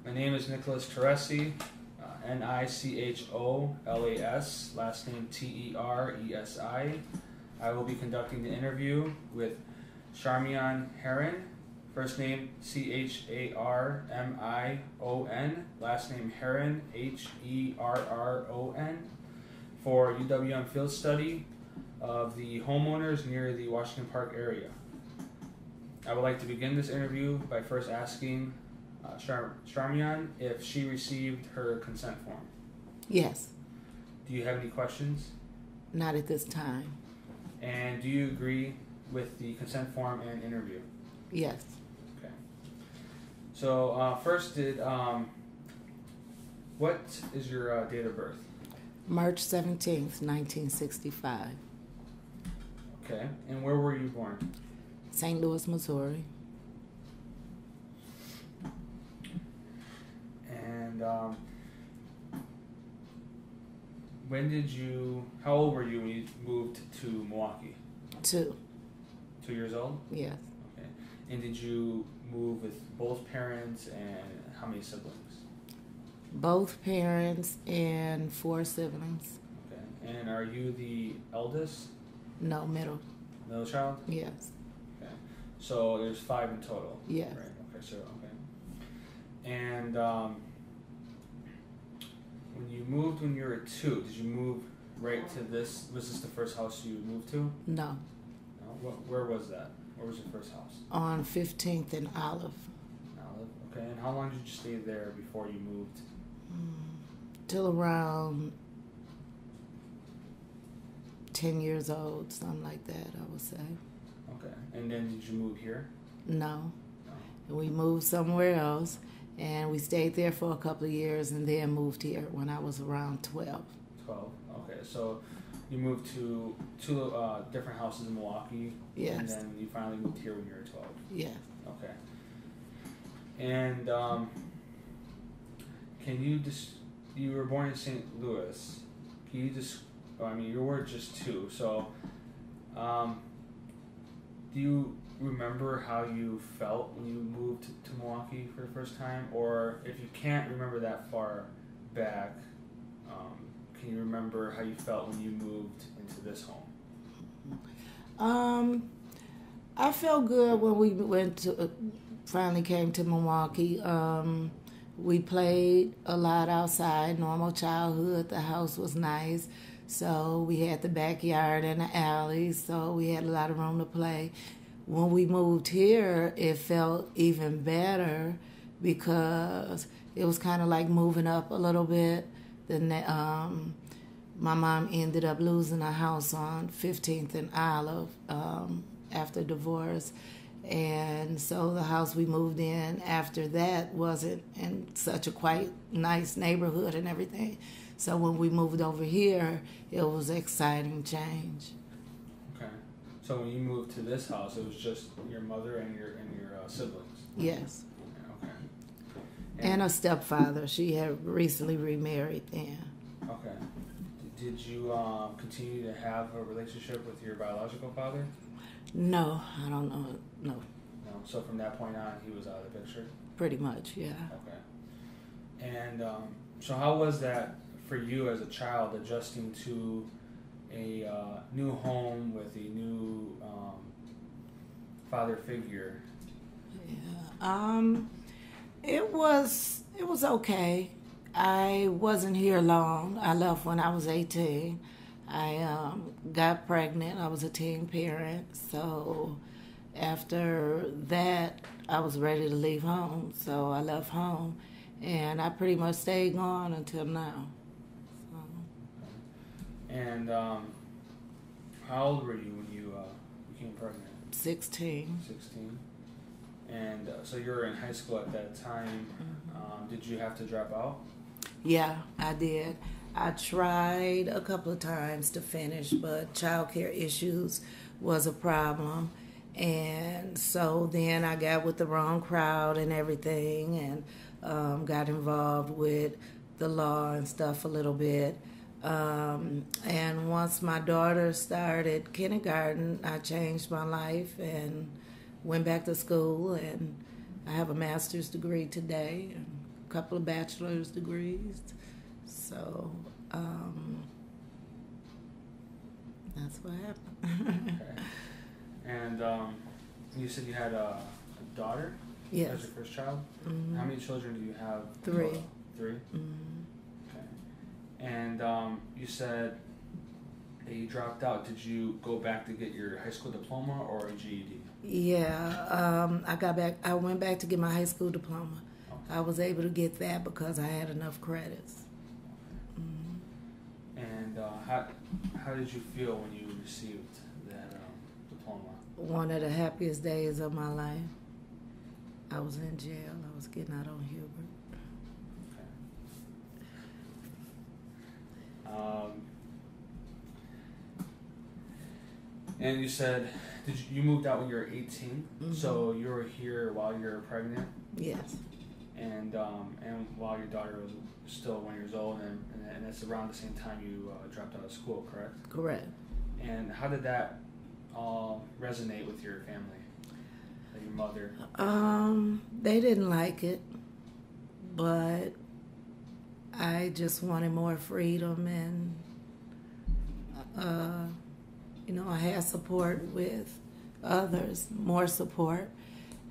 My name is Nicholas Teresi, Nicholas, last name Teresi. I will be conducting the interview with Charmion Herron, first name Charmion, last name Herron, Herron, for UWM field study of the homeowners near the Washington Park area. I would like to begin this interview by first asking Charmion if she received her consent form. Yes. Do you have any questions? Not at this time. And do you agree with the consent form and interview? Yes. Okay. So first, what is your date of birth? March 17th, 1965. Okay. And where were you born? St. Louis, Missouri. And how old were you when you moved to Milwaukee? 2. 2 years old? Yes. Okay. And did you move with both parents and how many siblings? Both parents and 4 siblings. Okay. And are you the eldest? No, middle. Middle child? Yes. Okay. So there's 5 in total? Yes. Right. Okay. So, okay. And when you moved when you were 2, did you move right to this? Was this the first house you moved to? No. No? Where was that? Where was your first house? On 15th and Olive. Olive. Okay. And how long did you stay there before you moved? Till around 10 years old, something like that, I would say. Okay. And then did you move here? No. No. We moved somewhere else, and we stayed there for a couple of years and then moved here when I was around 12. 12. Okay. So you moved to 2 different houses in Milwaukee. Yes. And then you finally moved here when you were 12. Yes. Okay. And can you you were born in St. Louis. Can you you were just 2. So, do you remember how you felt when you moved to Milwaukee for the first time? Or if you can't remember that far back, can you remember how you felt when you moved into this home? I felt good when we finally came to Milwaukee. We played a lot outside, normal childhood. The house was nice. So we had the backyard and the alley, so we had a lot of room to play. When we moved here, it felt even better because it was kind of like moving up a little bit. Then my mom ended up losing a house on 15th and Olive after divorce. And so the house we moved in after that wasn't in such a quite nice neighborhood and everything. So when we moved over here, it was an exciting change. Okay. So when you moved to this house, it was just your mother and your siblings? Yes. Okay. And a stepfather. She had recently remarried then. Okay. Did you continue to have a relationship with your biological father? No, I don't know. No. No. So from that point on, he was out of the picture? Pretty much, yeah. Okay. And so how was that for you as a child, adjusting to a new home with a new father figure? Yeah. It was okay. I wasn't here long. I left when I was 18. I got pregnant. I was a teen parent. So after that, I was ready to leave home. So I left home, and I pretty much stayed gone until now. So. And how old were you when you became pregnant? 16. 16. And so you were in high school at that time. Mm-hmm. Did you have to drop out? Yeah, I did. I tried a couple of times to finish, but childcare issues was a problem. And so then I got with the wrong crowd and everything, and got involved with the law and stuff a little bit. And once my daughter started kindergarten, I changed my life and went back to school, and I have a master's degree today and couple of bachelor's degrees. So that's what happened. Okay. And you said you had a daughter? Yes. As your first child? Mm-hmm. How many children do you have? 3. 3? Mm-hmm. Okay. And you said that you dropped out. Did you go back to get your high school diploma or a GED? Yeah, I went back to get my high school diploma. Okay. I was able to get that because I had enough credits. Mm-hmm. And how did you feel when you received that diploma? One of the happiest days of my life. I was in jail. I was getting out on Hubert. Okay. And you said, you moved out when you were 18? Mm-hmm. So you were here while you were pregnant? Yes. And while your daughter was still 1 year old, and that's around the same time you dropped out of school, correct? Correct. And how did that resonate with your family, like your mother? They didn't like it, but I just wanted more freedom, and I had support with others, more support.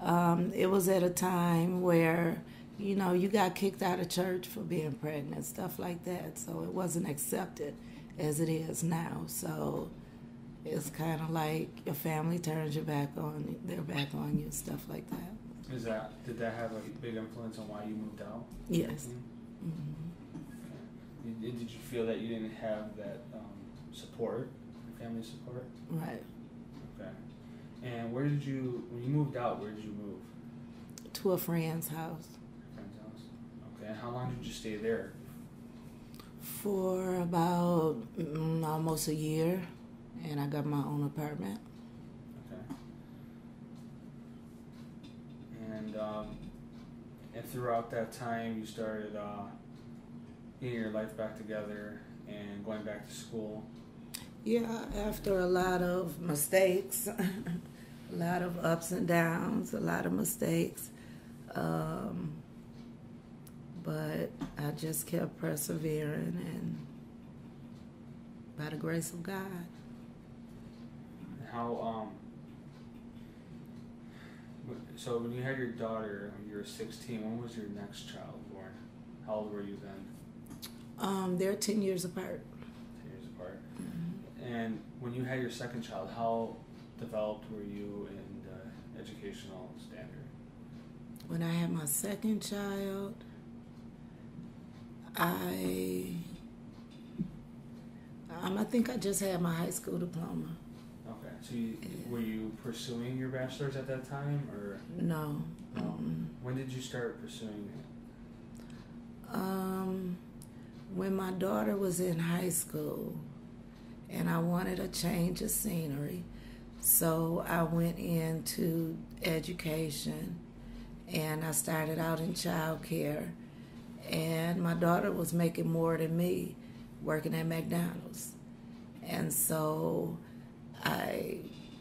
It was at a time where, you got kicked out of church for being pregnant, stuff like that. So it wasn't accepted as it is now. So it's kind of like your family turns their back on you, stuff like that. Did that have a big influence on why you moved out? Yes. Mm-hmm. Okay. Did you feel that you didn't have that support, family support? Right. Okay. And when you moved out, where did you move? To a friend's house. Friend's house. Okay. And how long did you stay there? For about almost a year, and I got my own apartment. Okay. And throughout that time, you started getting your life back together and going back to school. Yeah, after a lot of mistakes, a lot of ups and downs, a lot of mistakes. But I just kept persevering, and by the grace of God. So when you had your daughter when you were 16, when was your next child born? How old were you then? They're 10 years apart. 10 years apart. Mm-hmm. And when you had your second child, how developed were you in the educational standard? When I had my second child, I think I just had my high school diploma. Okay, so were you pursuing your bachelor's at that time, or? No. No. Mm-mm. When did you start pursuing it? When my daughter was in high school, and I wanted a change of scenery, so I went into education, and I started out in child care, and my daughter was making more than me working at McDonald's. And so I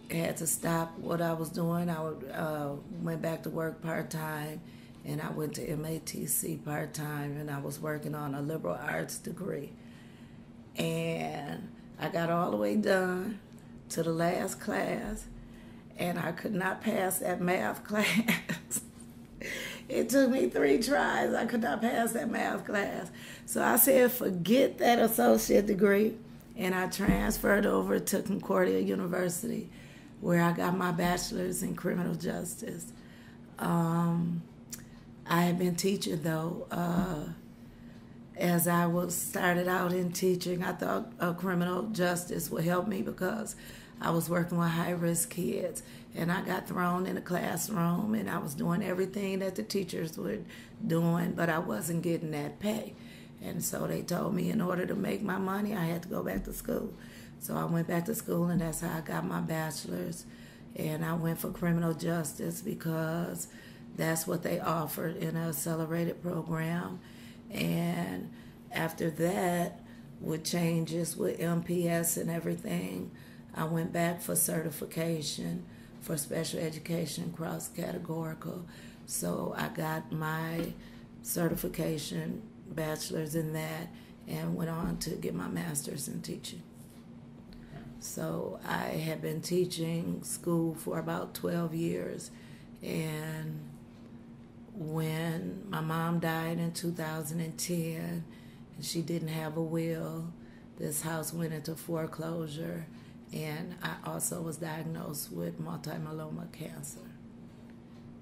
had to stop what I was doing. I went back to work part-time, and I went to MATC part-time, and I was working on a liberal arts degree. And I got all the way done to the last class, and I could not pass that math class. It took me 3 tries. I could not pass that math class. So I said, forget that associate degree, and I transferred over to Concordia University, where I got my bachelor's in criminal justice. I had been teaching, though. As I started out in teaching, I thought criminal justice would help me because I was working with high-risk kids, and I got thrown in a classroom, and I was doing everything that the teachers were doing, but I wasn't getting that pay. And so they told me in order to make my money, I had to go back to school. So I went back to school, and that's how I got my bachelor's. And I went for criminal justice because that's what they offered in an accelerated program. And after that, with changes with MPS and everything, I went back for certification for special education cross-categorical. So I got my certification, bachelor's in that, and went on to get my master's in teaching. So I had been teaching school for about 12 years, and when my mom died in 2010, and she didn't have a will, this house went into foreclosure, and I also was diagnosed with multi-myeloma cancer.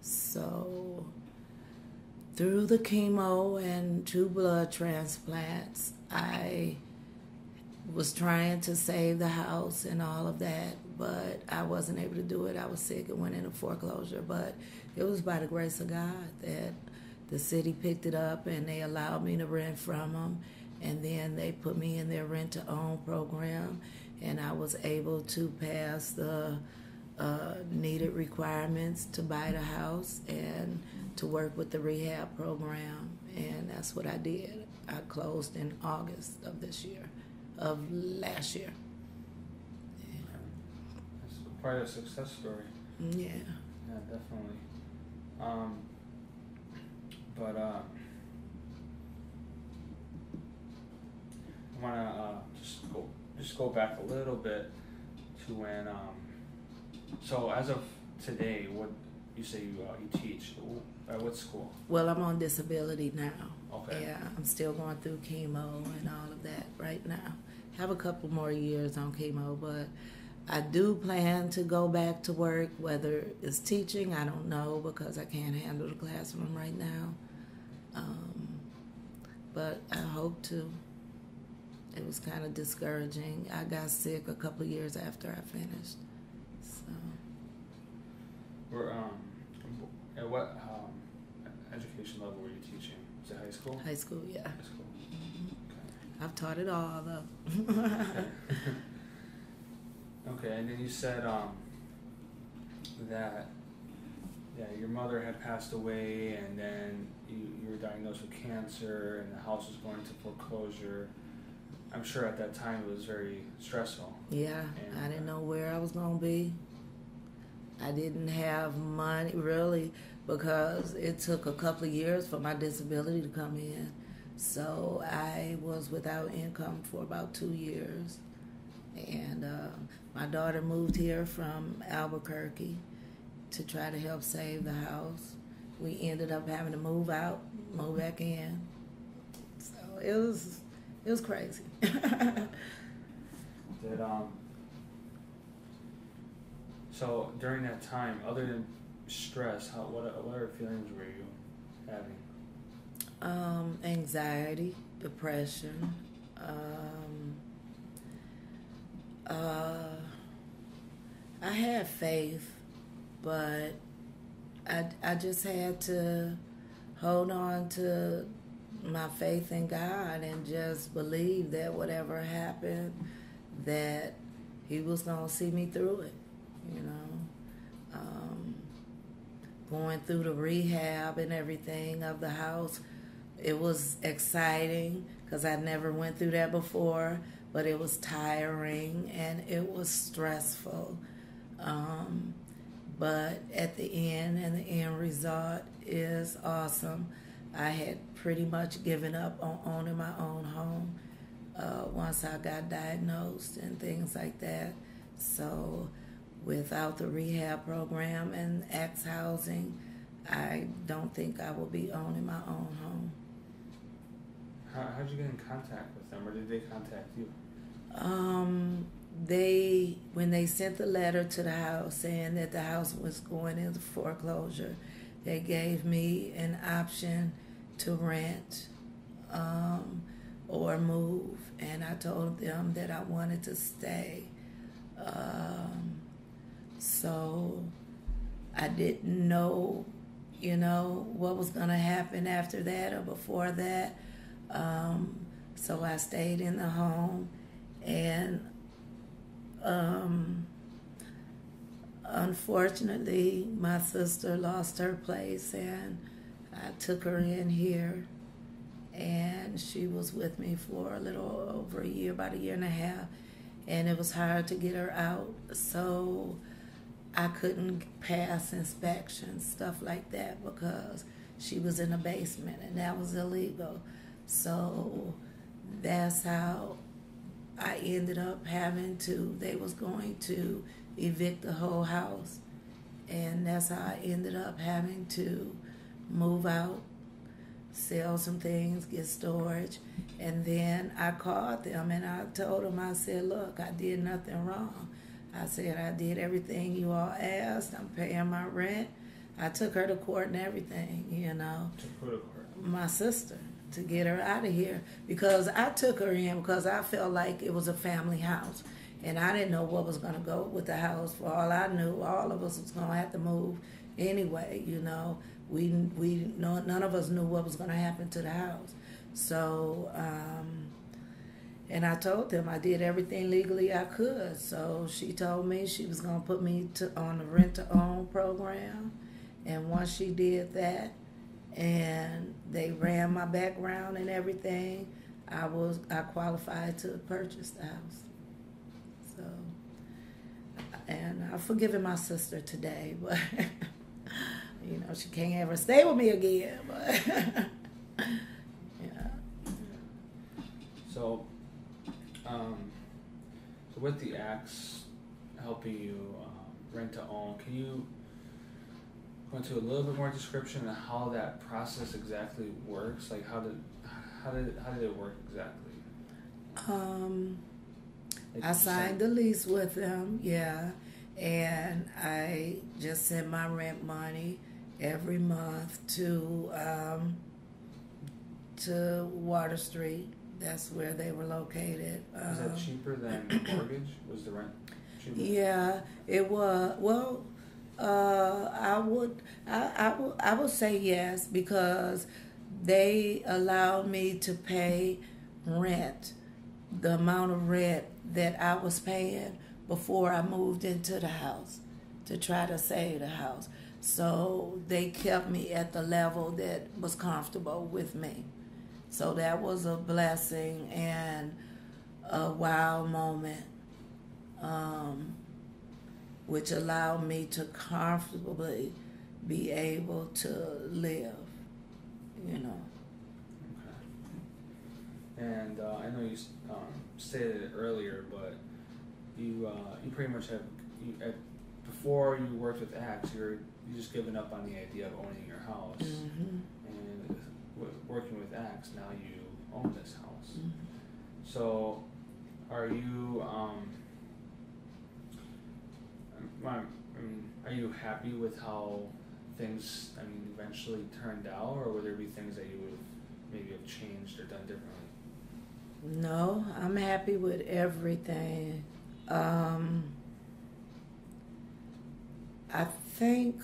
So through the chemo and 2 blood transplants, I was trying to save the house and all of that, but I wasn't able to do it. I was sick and went into foreclosure, but it was by the grace of God that the city picked it up and they allowed me to rent from them, and then they put me in their rent-to-own program, and I was able to pass the needed requirements to buy the house and to work with the rehab program, and that's what I did. I closed in August of last year. Yeah. That's quite a success story. Yeah. Yeah, definitely. But I want to just go back a little bit to when. So as of today, what you say you teach at what school? Well, I'm on disability now. Okay. Yeah, I'm still going through chemo and all of that right now. Have a couple more years on chemo, but I do plan to go back to work. Whether it's teaching, I don't know, because I can't handle the classroom right now. But I hope to. It was kind of discouraging. I got sick a couple of years after I finished. So. At what education level were you teaching? Was it high school? High school, yeah. High school. Okay. I've taught it all, though. Okay, and then you said that your mother had passed away, and then you were diagnosed with cancer, and the house was going to foreclosure. I'm sure at that time it was very stressful. Yeah, and, I didn't know where I was going to be. I didn't have money, really, because it took a couple of years for my disability to come in. So I was without income for about 2 years. And my daughter moved here from Albuquerque to try to help save the house. We ended up having to move out, move back in. So it was crazy. So during that time, other than stress, what other feelings were you having? Anxiety, depression. I had faith, but I just had to hold on to my faith in God and just believe that whatever happened, that He was going to see me through it, you know. Going through the rehab and everything of the house, it was exciting because I never went through that before, but it was tiring and it was stressful. But at the end, and the end result is awesome. I had pretty much given up on owning my own home once I got diagnosed and things like that. So without the rehab program and Axe housing, I don't think I will be owning my own home. How did you get in contact with them, or did they contact you? When they sent the letter to the house saying that the house was going into foreclosure, they gave me an option to rent or move, and I told them that I wanted to stay. So I didn't know, what was going to happen after that or before that. So I stayed in the home, and unfortunately, my sister lost her place, and I took her in here, and she was with me for a little over a year, about a year and a half, and it was hard to get her out, so I couldn't pass inspections, stuff like that, because she was in the basement, and that was illegal. So that's how I ended up having to, they was going to evict the whole house. And that's how I ended up having to move out, sell some things, get storage. And then I called them and I told them, I said, look, I did nothing wrong. I said, I did everything you all asked. I'm paying my rent. I took her to court and everything, you know. Took her to court? My sister, to get her out of here. Because I took her in because I felt like it was a family house. And I didn't know what was going to go with the house. For all I knew, all of us was going to have to move anyway, you know. None of us knew what was going to happen to the house. So, and I told them I did everything legally I could. So she told me she was going to put me on the rent-to-own program. And once she did that, and they ran my background and everything, I qualified to purchase the house. So, and I've forgiven my sister today, but you know, she can't ever stay with me again. But yeah. So with the acts helping you rent to own, can you go into a little bit more description of how that process exactly works? Like how did it work exactly? I signed the lease with them, yeah, and I just sent my rent money every month to Water Street. That's where they were located. Was that cheaper than mortgage? Was the rent cheaper? Yeah, it was. Well, I would say yes, because they allowed me to pay rent, the amount of rent that I was paying before I moved into the house, to try to save the house. So they kept me at the level that was comfortable with me. So that was a blessing and a wow moment, which allowed me to comfortably be able to live, you know. Okay. And I know you stated it earlier, but you pretty much have, before you worked with Axe, you just given up on the idea of owning your house. Mm-hmm. And working with Axe, now you own this house. Mm-hmm. So are you are you happy with how things eventually turned out, or would there be things that you would maybe have changed or done differently? No, I'm happy with everything. I think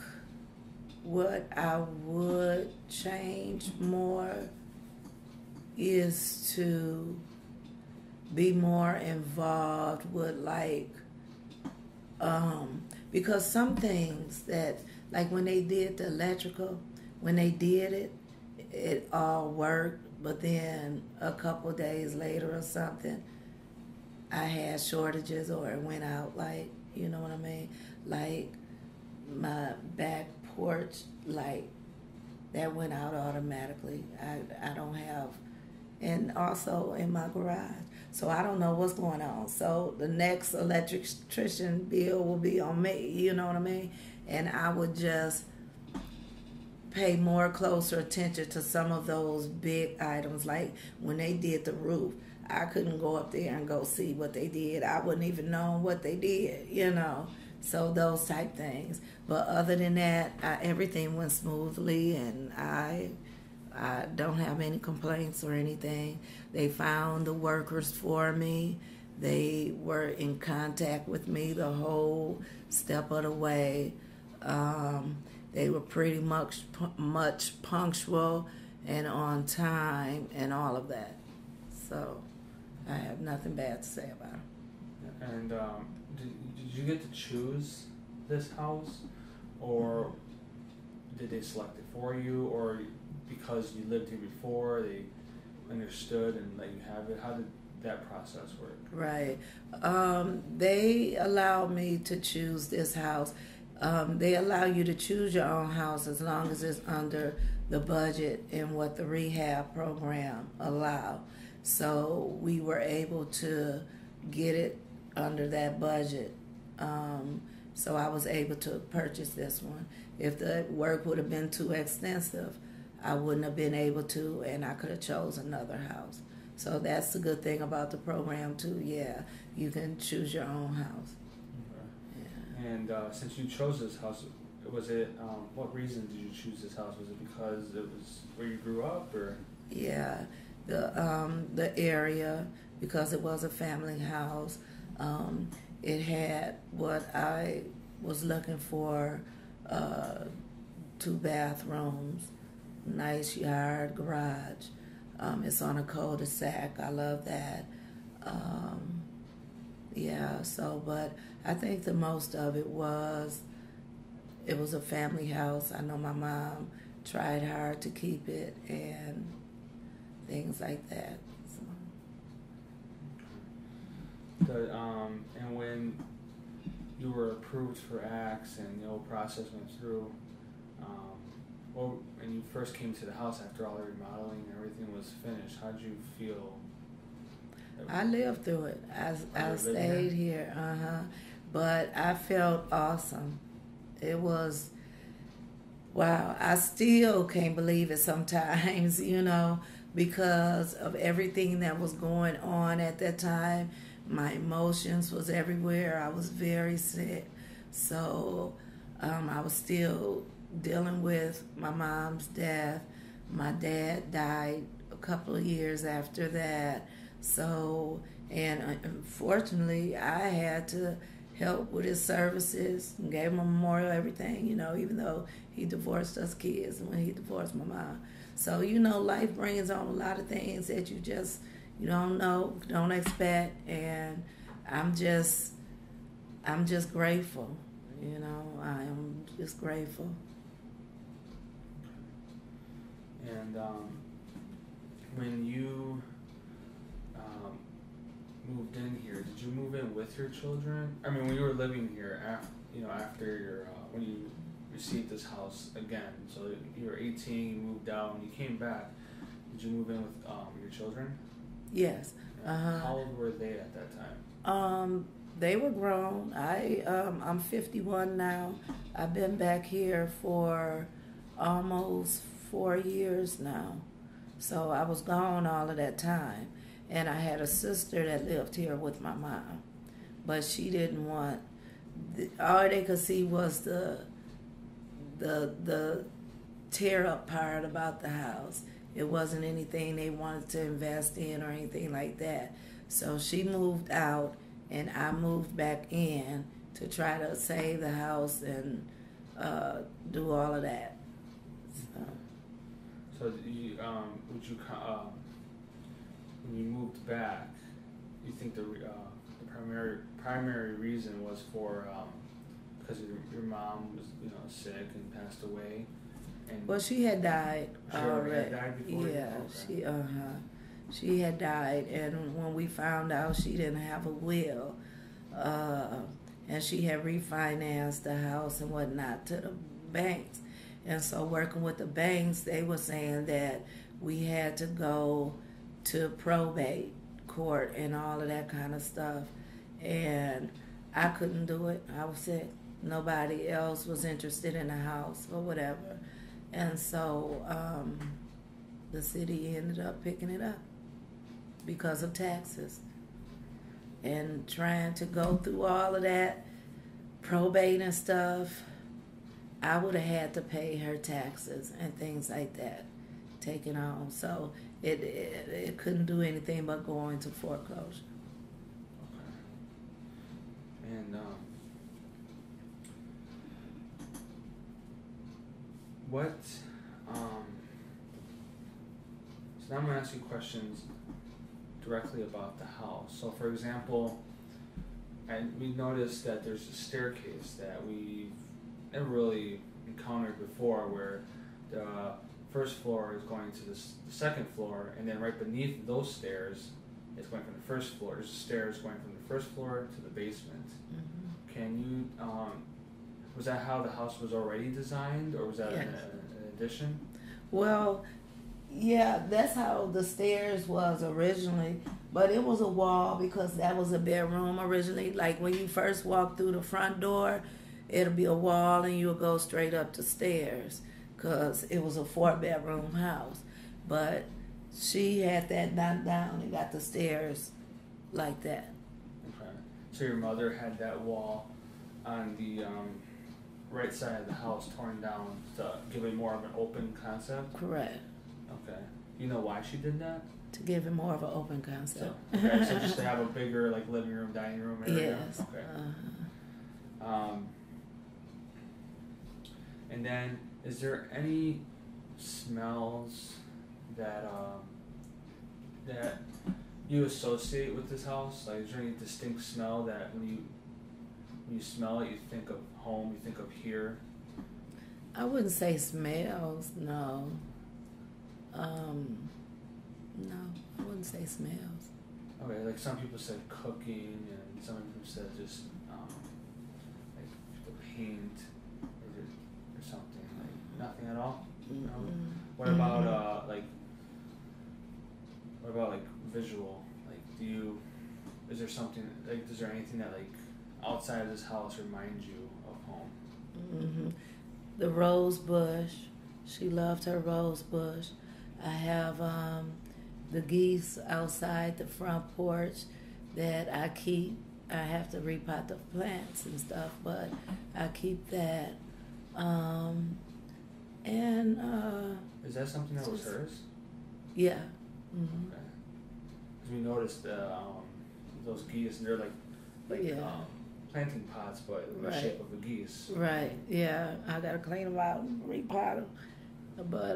what I would change more is to be more involved with, like, because some things that, like when they did the electrical, when they did it, it all worked, but then a couple days later or something, I had shortages or it went out, like, you know what I mean? Like my back porch light, that went out automatically. I don't have, and also in my garage. So I don't know what's going on. So the next electrician bill will be on me, you know what I mean? And I would just pay more closer attention to some of those big items. Like when they did the roof, I couldn't go up there and go see what they did. I wouldn't even know what they did, you know. So those type things. But other than that, everything went smoothly, and I don't have any complaints or anything. They found the workers for me. They were in contact with me the whole step of the way. They were pretty much punctual and on time and all of that. So I have nothing bad to say about it. And did you get to choose this house, or did they select it for you, or because you lived here before, they understood and let you have it? How did that process work? Right. They allowed me to choose this house. They allow you to choose your own house as long as it's under the budget and what the rehab program allowed. So we were able to get it under that budget. So I was able to purchase this one. If the work would have been too extensive, I wouldn't have been able to, and I could have chose another house. So that's the good thing about the program too. Yeah, you can choose your own house. Okay. Yeah. And since you chose this house, was it what reason did you choose this house? Was it because it was where you grew up, or? Yeah, the area, because it was a family house. It had what I was looking for: 2 bathrooms, nice yard, garage. It's on a cul-de-sac. I love that. Yeah, so, but I think the most of it was a family house. I know my mom tried hard to keep it and things like that. So. And when you were approved for ACTS and the whole process went through, when you first came to the house after all the remodeling and everything was finished, how did you feel? I lived through it. I stayed here. But I felt awesome. It was, wow. I still can't believe it sometimes, because of everything that was going on at that time. My emotions was everywhere. I was very sick. So I was still dealing with my mom's death. My dad died a couple of years after that. So, and unfortunately, I had to help with his services, gave him a memorial, everything, even though he divorced us kids when he divorced my mom. So, life brings on a lot of things that you don't know, don't expect, and I'm just grateful, I am just grateful. And when you moved in here, did you move in with your children? I mean, when you were living here, after your when you received this house again, so you were 18, you moved out, and you came back. Did you move in with your children? Yes. How old were they at that time? They were grown. I'm 51 now. I've been back here for almost 4 years now. So I was gone all of that time. And I had a sister that lived here with my mom. But she didn't want, all they could see was the tear up part about the house. It wasn't anything they wanted to invest in or anything like that. So she moved out and I moved back in to try to save the house and do all of that. So when you moved back, you think the primary reason was for because your mom was sick and passed away? And well, she had died already. Had died before? Yeah, okay. She had died, and when we found out she didn't have a will, and she had refinanced the house and whatnot to the banks, and so working with the banks, they were saying that we had to go to probate court and all of that kind of stuff, and I couldn't do it. I was sick. Nobody else was interested in the house or whatever. And so the city ended up picking it up because of taxes. And trying to go through all of that, probate and stuff, I would have had to pay her taxes and things like that, taken on. So it couldn't do anything but go into foreclosure. Okay. And what, so now I'm going to ask you questions directly about the house. So for example, and we noticed that there's a staircase that we've never really encountered before, where the first floor is going to the second floor, and then right beneath those stairs is going from the first floor. There's stairs going from the first floor to the basement. Mm-hmm. Can you, was that how the house was already designed, or was that yes. an addition? Well, yeah, that's how the stairs was originally. But it was a wall because that was a bedroom originally. Like when you first walk through the front door, it'll be a wall and you'll go straight up the stairs because it was a 4-bedroom house. But she had that knocked down and got the stairs like that. Okay. So your mother had that wall on the right side of the house torn down to give it more of an open concept? Correct. Okay. You know why she did that? To give it more of an open concept. So, okay, so just to have a bigger like living room, dining room area? Yes. Okay. And then, is there any smells that that you associate with this house? Like, is there any distinct smell that when you smell it, you think of home, you think of here? I wouldn't say smells, no. No, I wouldn't say smells. Okay, like some people said cooking, and some people said just like the paint or something. Like nothing at all. No? What about what about like visual? Like, is there something like? Is there anything that like outside of this house reminds you of home? Mm-hmm. The rose bush. She loved her rose bush. I have the geese outside the front porch that I keep. I have to repot the plants and stuff, but I keep that. Is that something that was hers? Yeah. Mm-hmm. Okay. Because we noticed those geese, and they're like planting pots, but in the shape of a geese. Right. Yeah. I gotta clean them out and repot them. But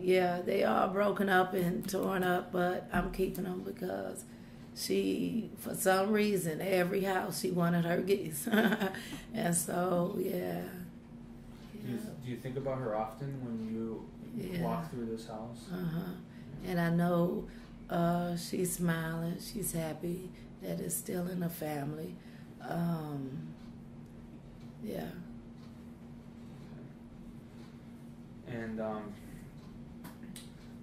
yeah, they are broken up and torn up, but I'm keeping them because she, for some reason, every house she wanted her geese. And so, yeah. Do you think about her often when you walk through this house? Uh-huh. And I know she's smiling, she's happy that it's still in the family. Yeah. And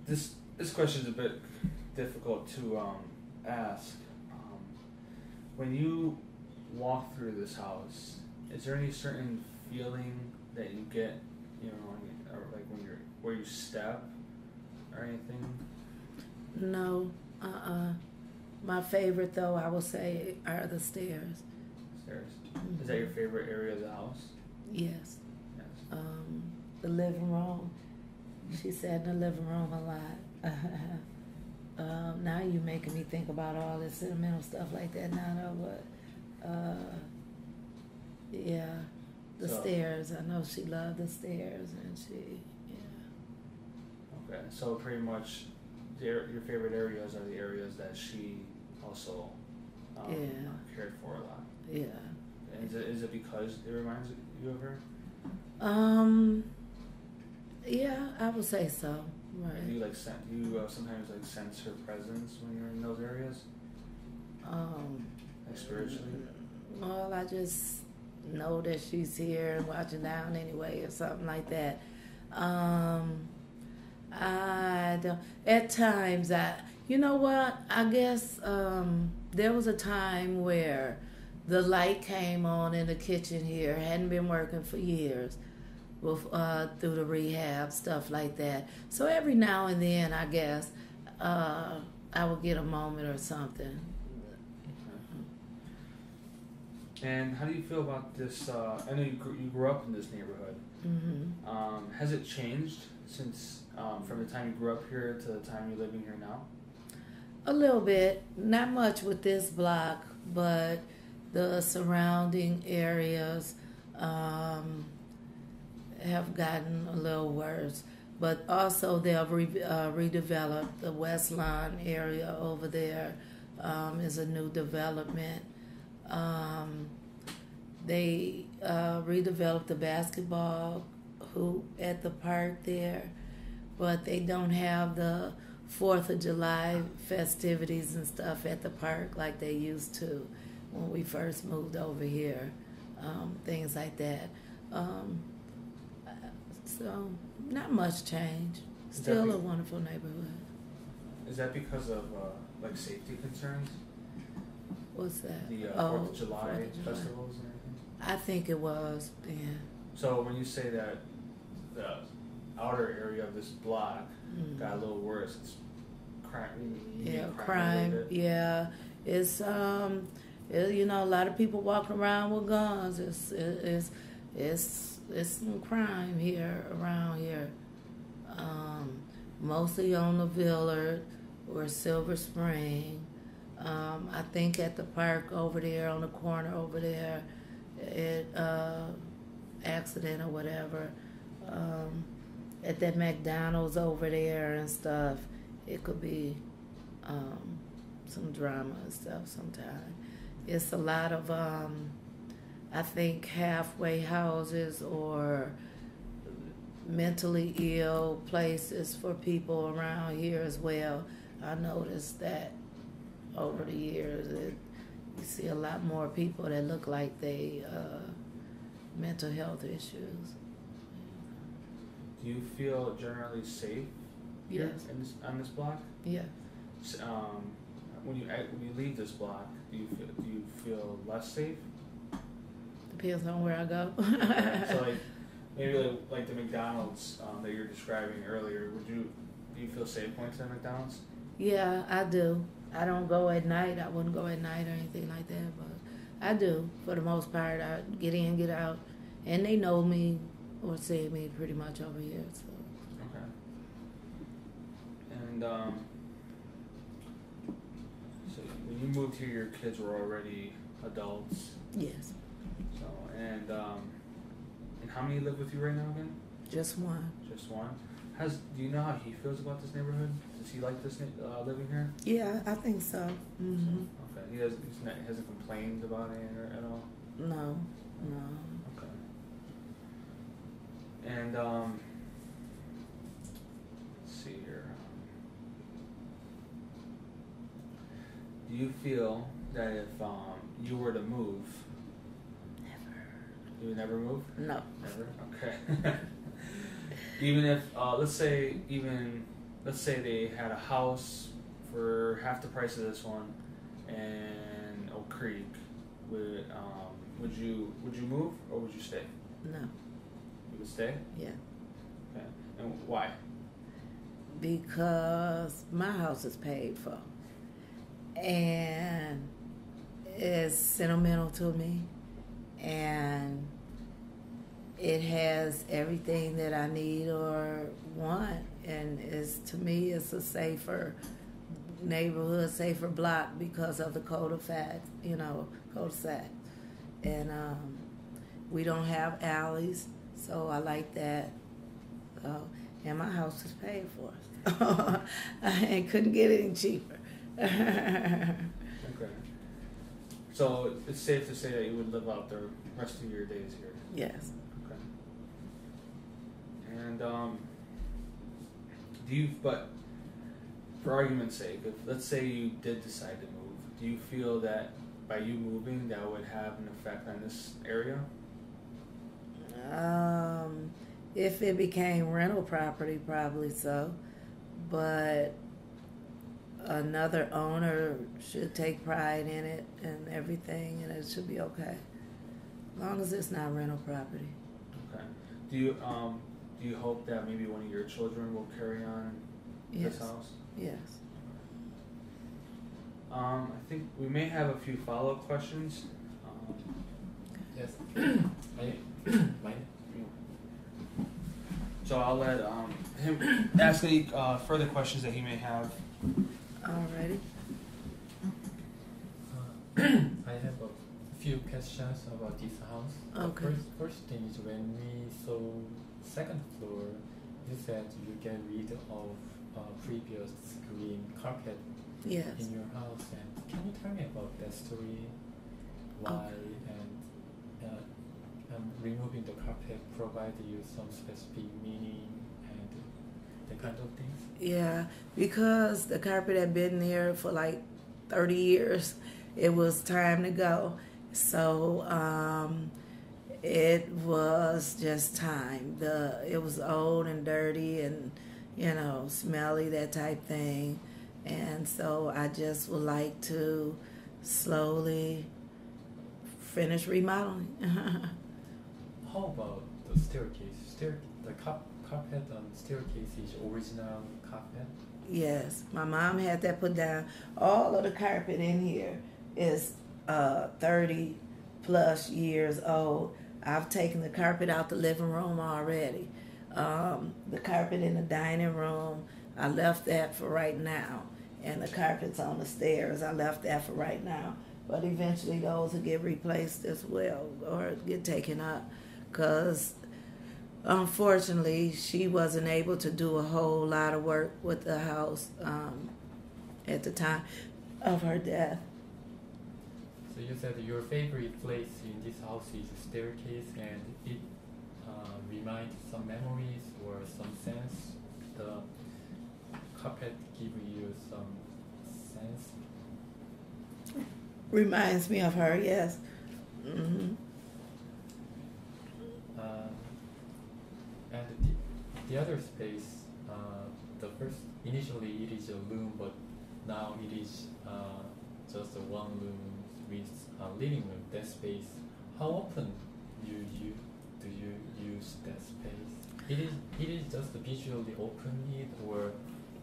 this question is a bit difficult to ask. When you walk through this house, is there any certain feeling that you get, or like where you step or anything? No. My favorite, though, I will say, are the stairs. Stairs. Mm-hmm. Is that your favorite area of the house? Yes. Yes. The living room. She said in the living room a lot. Now you're making me think about all this sentimental stuff like that now, though, but yeah, the stairs. I know she loved the stairs, and Okay, so pretty much your favorite areas are the areas that she also cared for a lot. Yeah. And is it because it reminds you of her? Yeah, I would say so. Right. Do you sometimes like sense her presence when you're in those areas? Like spiritually? Well, I just know that she's here and watching down anyway, or something like that. I don't. At times, you know what? I guess there was a time where the light came on in the kitchen here. Hadn't been working for years. Through the rehab, stuff like that. So every now and then, I guess, I will get a moment or something. And how do you feel about this? I know you grew up in this neighborhood. Mm-hmm. Has it changed since from the time you grew up here to the time you're living here now? A little bit. Not much with this block, but the surrounding areas have gotten a little worse, but also they'll redevelop the West Lawn area over there. Is a new development. They redeveloped the basketball hoop at the park there, but they don't have the 4th of July festivities and stuff at the park like they used to when we first moved over here. Things like that. So not much change. Still a wonderful neighborhood. Is that because of like safety concerns? What's that? The 4th of July festivals and everything? I think it was, yeah. So when you say that the outer area of this block got a little worse, it's crime. Yeah, crime. Yeah, it's you know, a lot of people walking around with guns. It's some crime here around here. Mostly on the Villard or Silver Spring. I think at the park over there, on the corner over there, accident or whatever. At that McDonald's over there and stuff, it could be some drama and stuff sometimes. It's a lot of, I think, halfway houses or mentally ill places for people around here as well. I noticed that over the years that you see a lot more people that look like they mental health issues. Do you feel generally safe here on this block? Yeah. When you leave this block, do you feel less safe? Depends on where I go. So like maybe like the McDonald's that you're describing earlier, do you feel safe going to the McDonald's? Yeah, I do. I don't go at night. I wouldn't go at night or anything like that, but I do. For the most part, I get in, get out, and they know me or see me pretty much over here. So. Okay. And so when you moved here, your kids were already adults. Yes. So and how many live with you right now again? Just one. Just one. Do you know how he feels about this neighborhood? Does he like this living here? Yeah, I think so. Mm-hmm. Okay. He hasn't complained about it at all? No. Okay. And let's see here. Do you feel that if you were to move, you would never move? No. Never? Okay. Even if, let's say they had a house for half the price of this one in Oak Creek, would you move or would you stay? No. You would stay? Yeah. Okay. And why? Because my house is paid for, and it's sentimental to me, and it has everything that I need or want, and to me it's a safer neighborhood, safer block because of the cul-de-sac, and we don't have alleys, so I like that. And my house is paid for. I couldn't get any cheaper. Okay. So it's safe to say that you would live out the rest of your days here? Yes. And but for argument's sake, if let's say you did decide to move, do you feel that by you moving that would have an effect on this area? If it became rental property, probably so. But another owner should take pride in it and everything, and it should be okay. As long as it's not rental property. Okay. Do you hope that maybe one of your children will carry on this house? Yes. I think we may have a few follow-up questions. Yes. So I'll let him ask any further questions that he may have. Alrighty. I have a few questions about this house. Okay. First thing is when we saw second floor, you said you get rid of previous green carpet Yes. in your house. And can you tell me about that story? Why and removing the carpet provided you some specific meaning and the kind of things? Yeah, because the carpet had been there for like 30 years, it was time to go. So it was just time. It was old and dirty, and smelly, that type thing. And so I just would like to slowly finish remodeling. How about the staircase? The carpet on staircase is original carpet? Yes, my mom had that put down. All of the carpet in here is 30 plus years old. I've taken the carpet out the living room already. The carpet in the dining room, I left that for right now. And the carpets on the stairs, I left that for right now. But eventually those will get replaced as well or get taken up, because unfortunately she wasn't able to do a whole lot of work with the house at the time of her death. So you said your favorite place in this house is the staircase, and it reminds some memories or some sense. The carpet give you some sense. Reminds me of her, yes. Mm-hmm. And the other space, the first initially it is a room, but now it is just a one room with a living room. That space. How often do you use that space? It is just visually open it, or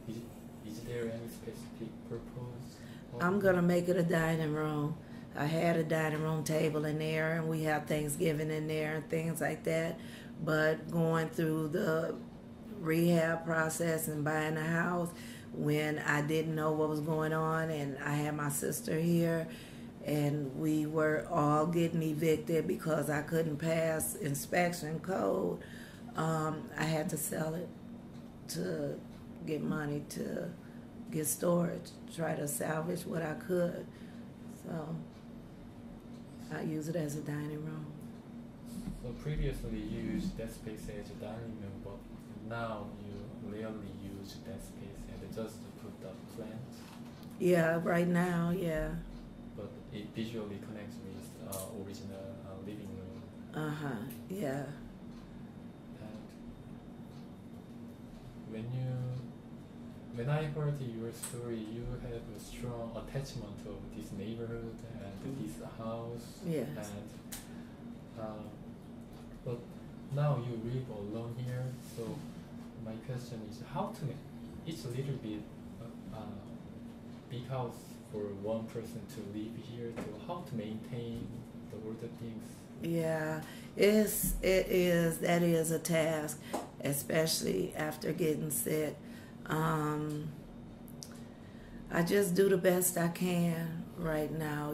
is there any specific purpose? I'm gonna make it a dining room. I had a dining room table in there, and we have Thanksgiving in there and things like that. But going through the rehab process and buying a house, when I didn't know what was going on, and I had my sister here, and we were all getting evicted because I couldn't pass inspection code, I had to sell it to get money to get storage, try to salvage what I could. So I use it as a dining room. So previously you used that space as a dining room, but now you rarely use that space and just put the plants. Yeah, right now, yeah. But it visually connects with original living room. Yeah. And when I heard your story, you have a strong attachment to this neighborhood and this house. Yes. And but now you live alone here, so my question is how to make it's a little bit big house for one person to live here, to how to maintain all the things. Yeah, that is a task, especially after getting sick. I just do the best I can right now,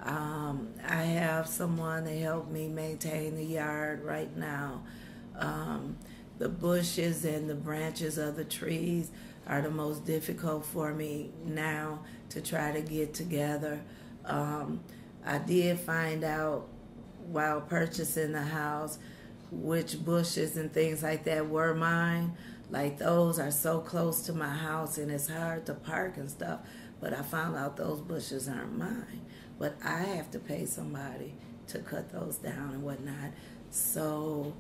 I have someone to help me maintain the yard right now. The bushes and the branches of the trees are the most difficult for me now to try to get together. I did find out while purchasing the house which bushes and things like that were mine. Like those are so close to my house and it's hard to park and stuff. But I found out those bushes aren't mine. But I have to pay somebody to cut those down and whatnot. So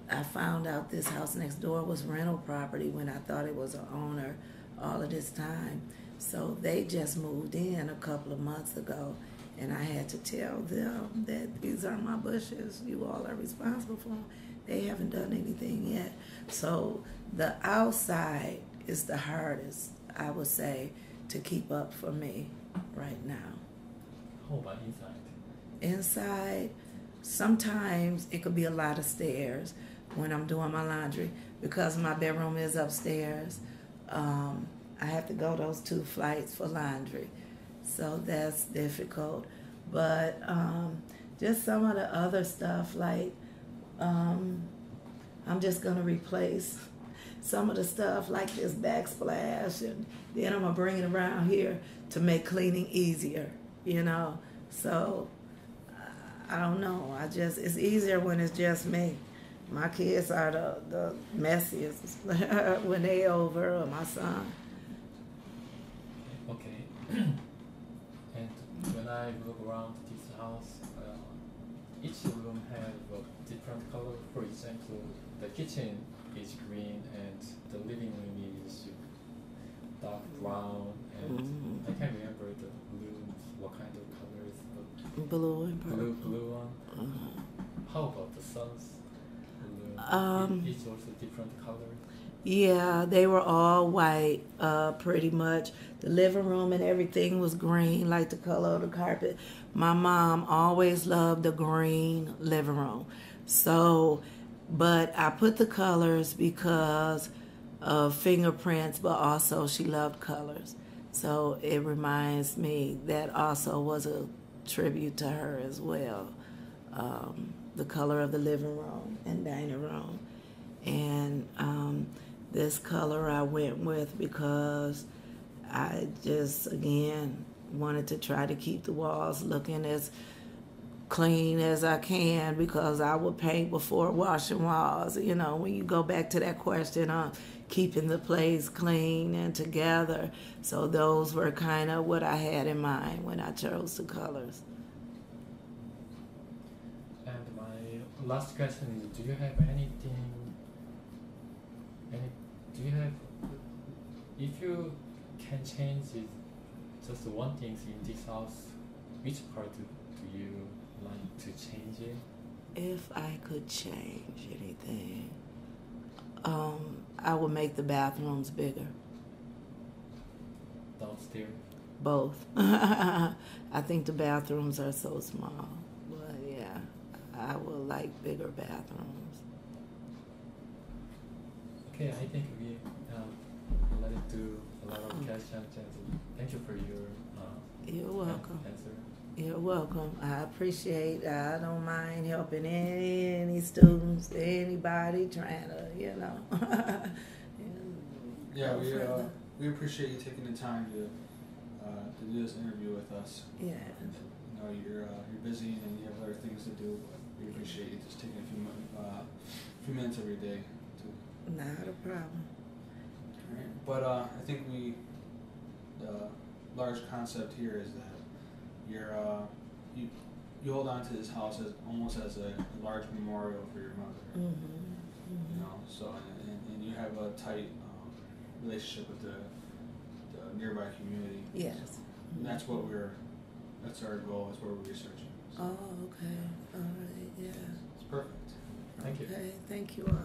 I found out this house next door was rental property when I thought it was an owner all of this time. So they just moved in a couple of months ago, and I had to tell them that these are my bushes. You all are responsible for them. They haven't done anything yet. So the outside is the hardest, I would say, to keep up for me right now. How about inside? Inside, sometimes it could be a lot of stairs when I'm doing my laundry. Because my bedroom is upstairs, I have to go those 2 flights for laundry. So that's difficult. But just some of the other stuff, like I'm just going to replace some of the stuff like this backsplash, and then I'm going to bring it around here to make cleaning easier, So I don't know. It's easier when it's just me. My kids are the messiest when they over, or my son. Okay. And when I look around this house, each room has a different color. For example, the kitchen is green, and the living room is dark brown, and I can't remember the blue, what kind of colors, but Blue and purple. blue one. How about the sun's balloon? It's also different colors. Yeah, they were all white, pretty much. The living room and everything was green, like the color of the carpet. My mom always loved the green living room. So, but I put the colors because of fingerprints, but also she loved colors. So it reminds me that also was a tribute to her as well. The color of the living room and dining room. And this color I went with because I just, again, wanted to try to keep the walls looking as clean as I can, because I would paint before washing walls. You know, when you go back to that question on keeping the place clean and together. So those were kind of what I had in mind when I chose the colors. And my last question is, do you have if you can change it, just one thing in this house, which part do you like to change it? If I could change anything, I would make the bathrooms bigger. Downstairs? Both. I think the bathrooms are so small. But yeah, I would like bigger bathrooms. Okay, I think we let it do a lot of questions. Thank you for your You're welcome. answer. You're welcome. I appreciate. I don't mind helping any students, anybody trying to, you know. Yeah, we appreciate you taking the time to do this interview with us. Yeah. You know, you're busy and you have other things to do, but we appreciate you just taking a few minutes every day. Not a problem. All right. But I think the large concept here is that you hold on to this house as almost as a large memorial for your mother. You know, so and you have a tight relationship with the nearby community. Yes. And that's our goal. That's what we're researching. So Oh, okay. All right. Yeah. it's perfect. Thank you. Okay. Thank you all.